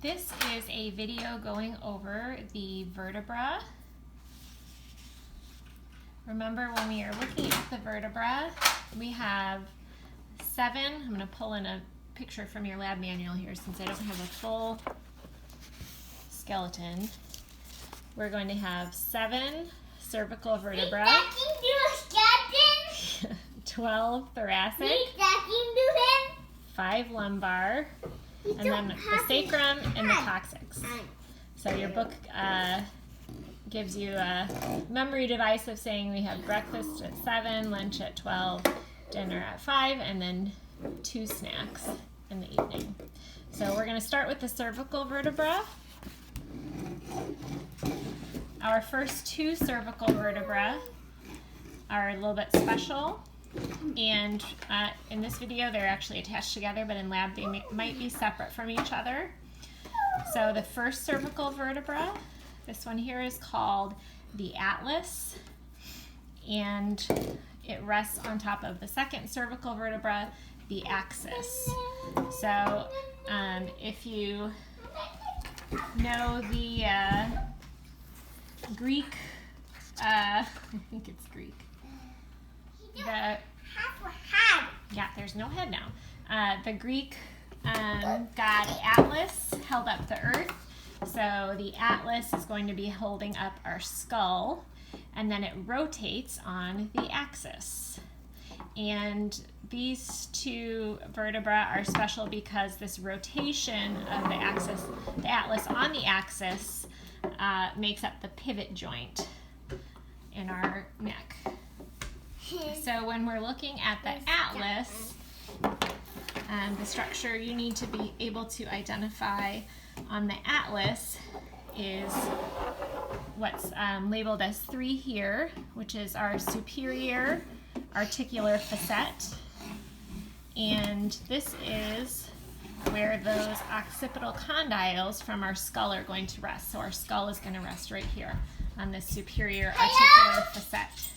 This is a video going over the vertebra. Remember, when we are looking at the vertebra, we have 7. I'm going to pull in a picture from your lab manual here since I don't have a full skeleton. We're going to have 7 cervical vertebrae, 12 thoracic, 5 lumbar, and then the sacrum and the coccyx. So your book gives you a memory device of saying we have breakfast at 7, lunch at 12, dinner at 5, and then 2 snacks in the evening. So we're going to start with the cervical vertebra. Our first 2 cervical vertebrae are a little bit special, and in this video they're actually attached together, but in lab they might be separate from each other. So the first cervical vertebra, this one here, is called the atlas, and it rests on top of the second cervical vertebra, the axis. So if you know the Greek, I think it's Greek. Yeah, there's no head now. The Greek god Atlas held up the earth. So the atlas is going to be holding up our skull, and then it rotates on the axis. And these 2 vertebrae are special because this rotation of the axis, the atlas on the axis, makes up the pivot joint in our neck. So when we're looking at the atlas, the structure you need to be able to identify on the atlas is what's labeled as 3 here, which is our superior articular facet. And this is where those occipital condyles from our skull are going to rest. So our skull is going to rest right here on this superior articular facet.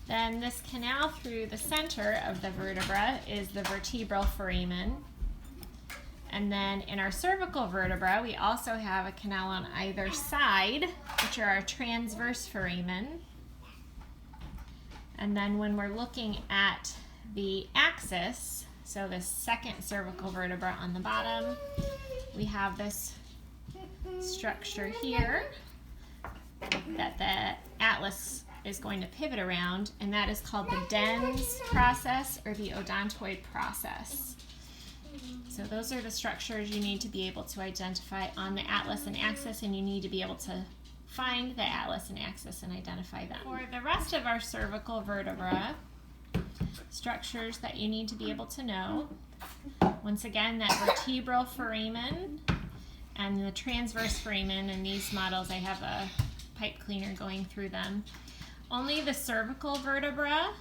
Then this canal through the center of the vertebra is the vertebral foramen. And then in our cervical vertebra, we also have a canal on either side, which are our transverse foramen. And then when we're looking at the axis, so the second cervical vertebra on the bottom, we have this structure here that the atlas is going to pivot around, and that is called the dens process or the odontoid process. So those are the structures you need to be able to identify on the atlas and axis, and you need to be able to find the atlas and axis and identify them. For the rest of our cervical vertebra, structures that you need to be able to know, once again, that vertebral foramen and the transverse foramen. In these models I have a pipe cleaner going through them. Only the cervical vertebra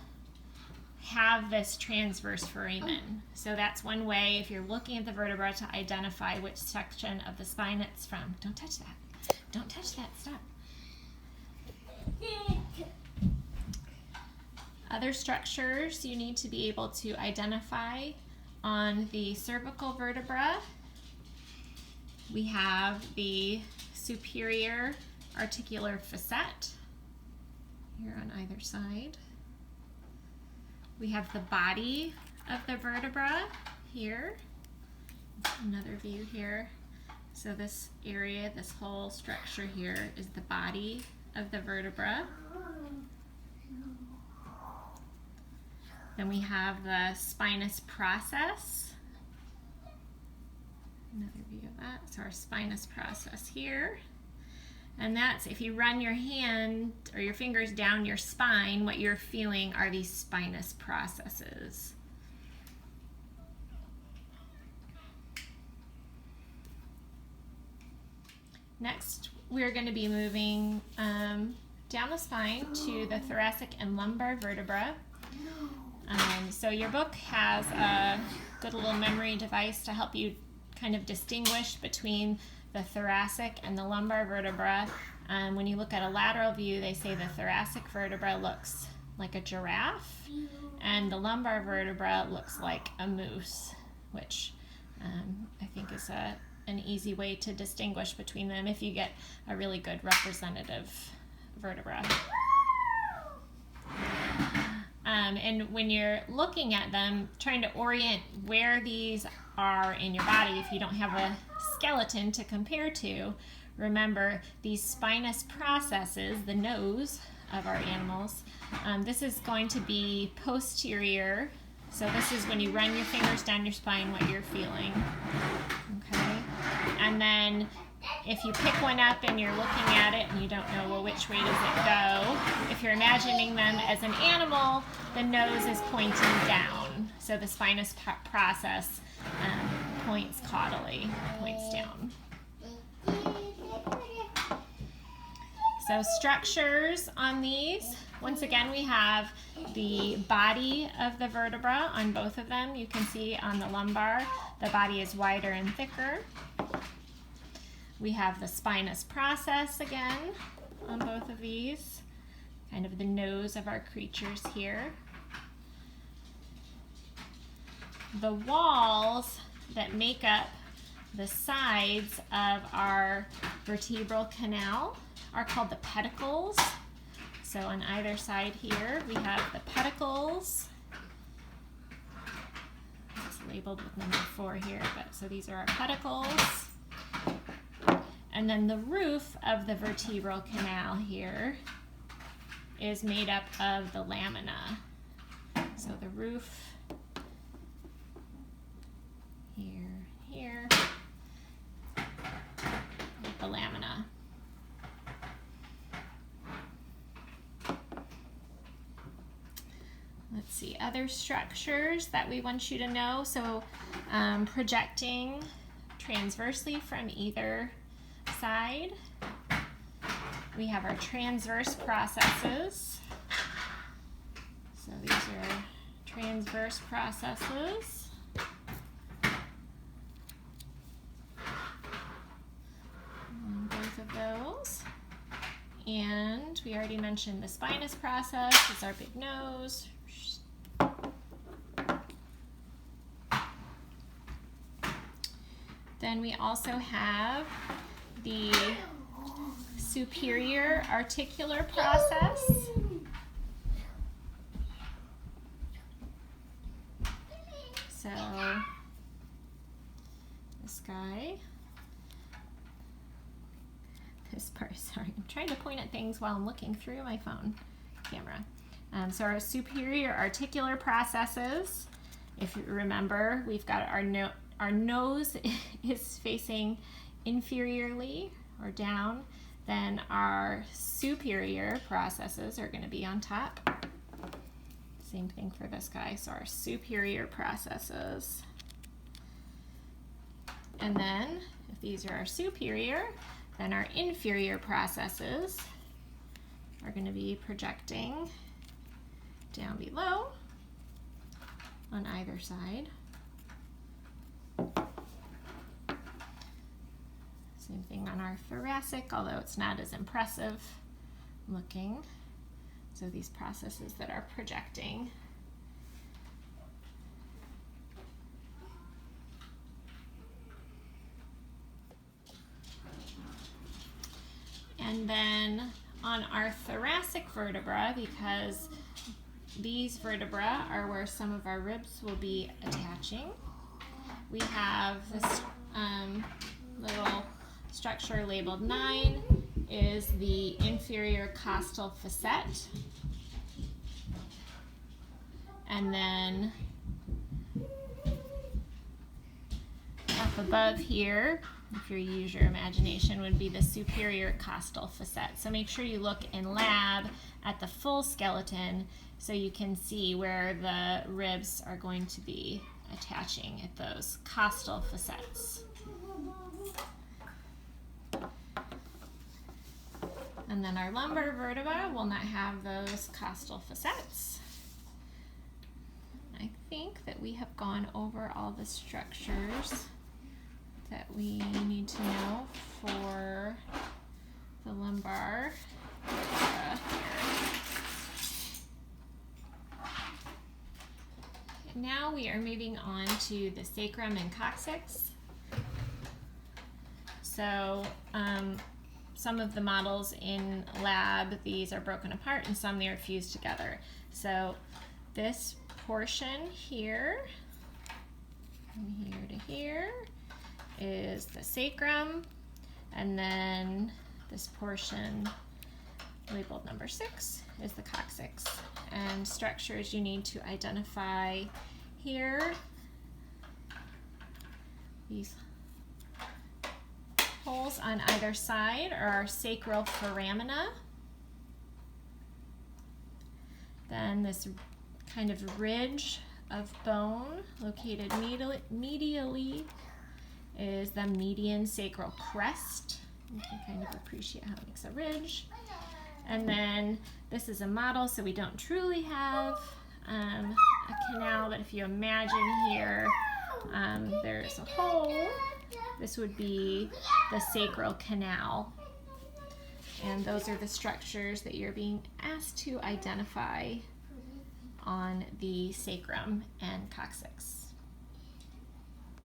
have this transverse foramen. So that's one way, if you're looking at the vertebra, to identify which section of the spine it's from. Don't touch that. Don't touch that. Stop. Other structures you need to be able to identify on the cervical vertebra. We have the superior articular facet here on either side. We have the body of the vertebra here. Another view here. So this area, this whole structure here, is the body of the vertebra. Then we have the spinous process. Another view of that. So our spinous process here. And that's, if you run your hand or your fingers down your spine, what you're feeling are these spinous processes. Next, we're going to be moving down the spine to the thoracic and lumbar vertebra. So your book has a good little memory device to help you kind of distinguish between the thoracic and the lumbar vertebra. When you look at a lateral view, they say the thoracic vertebra looks like a giraffe, and the lumbar vertebra looks like a moose which I think is an easy way to distinguish between them if you get a really good representative vertebra. And when you're looking at them, trying to orient where these are in your body, if you don't have a skeleton to compare to, remember these spinous processes, the nose of our animals, this is going to be posterior. So this is when you run your fingers down your spine, what you're feeling. Okay. And then if you pick one up and you're looking at it and you don't know, well, which way does it go? If you're imagining them as an animal, the nose is pointing down. So the spinous process points caudally, points down. So structures on these, once again, we have the body of the vertebra on both of them. You can see on the lumbar, the body is wider and thicker. We have the spinous process again on both of these, kind of the nose of our creatures here. The walls that make up the sides of our vertebral canal are called the pedicles. So on either side here, we have the pedicles. It's labeled with number 4 here, but so these are our pedicles. And then the roof of the vertebral canal here is made up of the lamina. So the roof here, the lamina. Let's see, other structures that we want you to know. So projecting transversely from either side. We have our transverse processes. So these are transverse processes. And both of those. And we already mentioned the spinous process is our big nose. Then we also have the superior articular process. So this guy, this part, sorry, I'm trying to point at things while I'm looking through my phone camera. So our superior articular processes, if you remember, we've got our nose is facing inferiorly or down, then our superior processes are going to be on top. Same thing for this guy, so our superior processes. And then, if these are our superior, then our inferior processes are going to be projecting down below on either side. Same thing on our thoracic, although it's not as impressive looking. So these processes that are projecting. And then on our thoracic vertebra, because these vertebrae are where some of our ribs will be attaching, we have this little structure labeled 9 is the inferior costal facet. And then up above here, if you use your imagination, would be the superior costal facet. So make sure you look in lab at the full skeleton so you can see where the ribs are going to be attaching at those costal facets. And then our lumbar vertebra will not have those costal facets. I think that we have gone over all the structures that we need to know for the lumbar vertebra here. now we are moving on to the sacrum and coccyx. So some of the models in lab, these are broken apart, and some they are fused together. So this portion here, from here to here, is the sacrum, and then this portion labeled number 6 is the coccyx. And structures you need to identify here, these holes on either side are our sacral foramina. Then this kind of ridge of bone located medially is the median sacral crest. You can kind of appreciate how it makes a ridge. And then this is a model, so we don't truly have a canal, but if you imagine here, there's a hole. This would be the sacral canal. And those are the structures that you're being asked to identify on the sacrum and coccyx.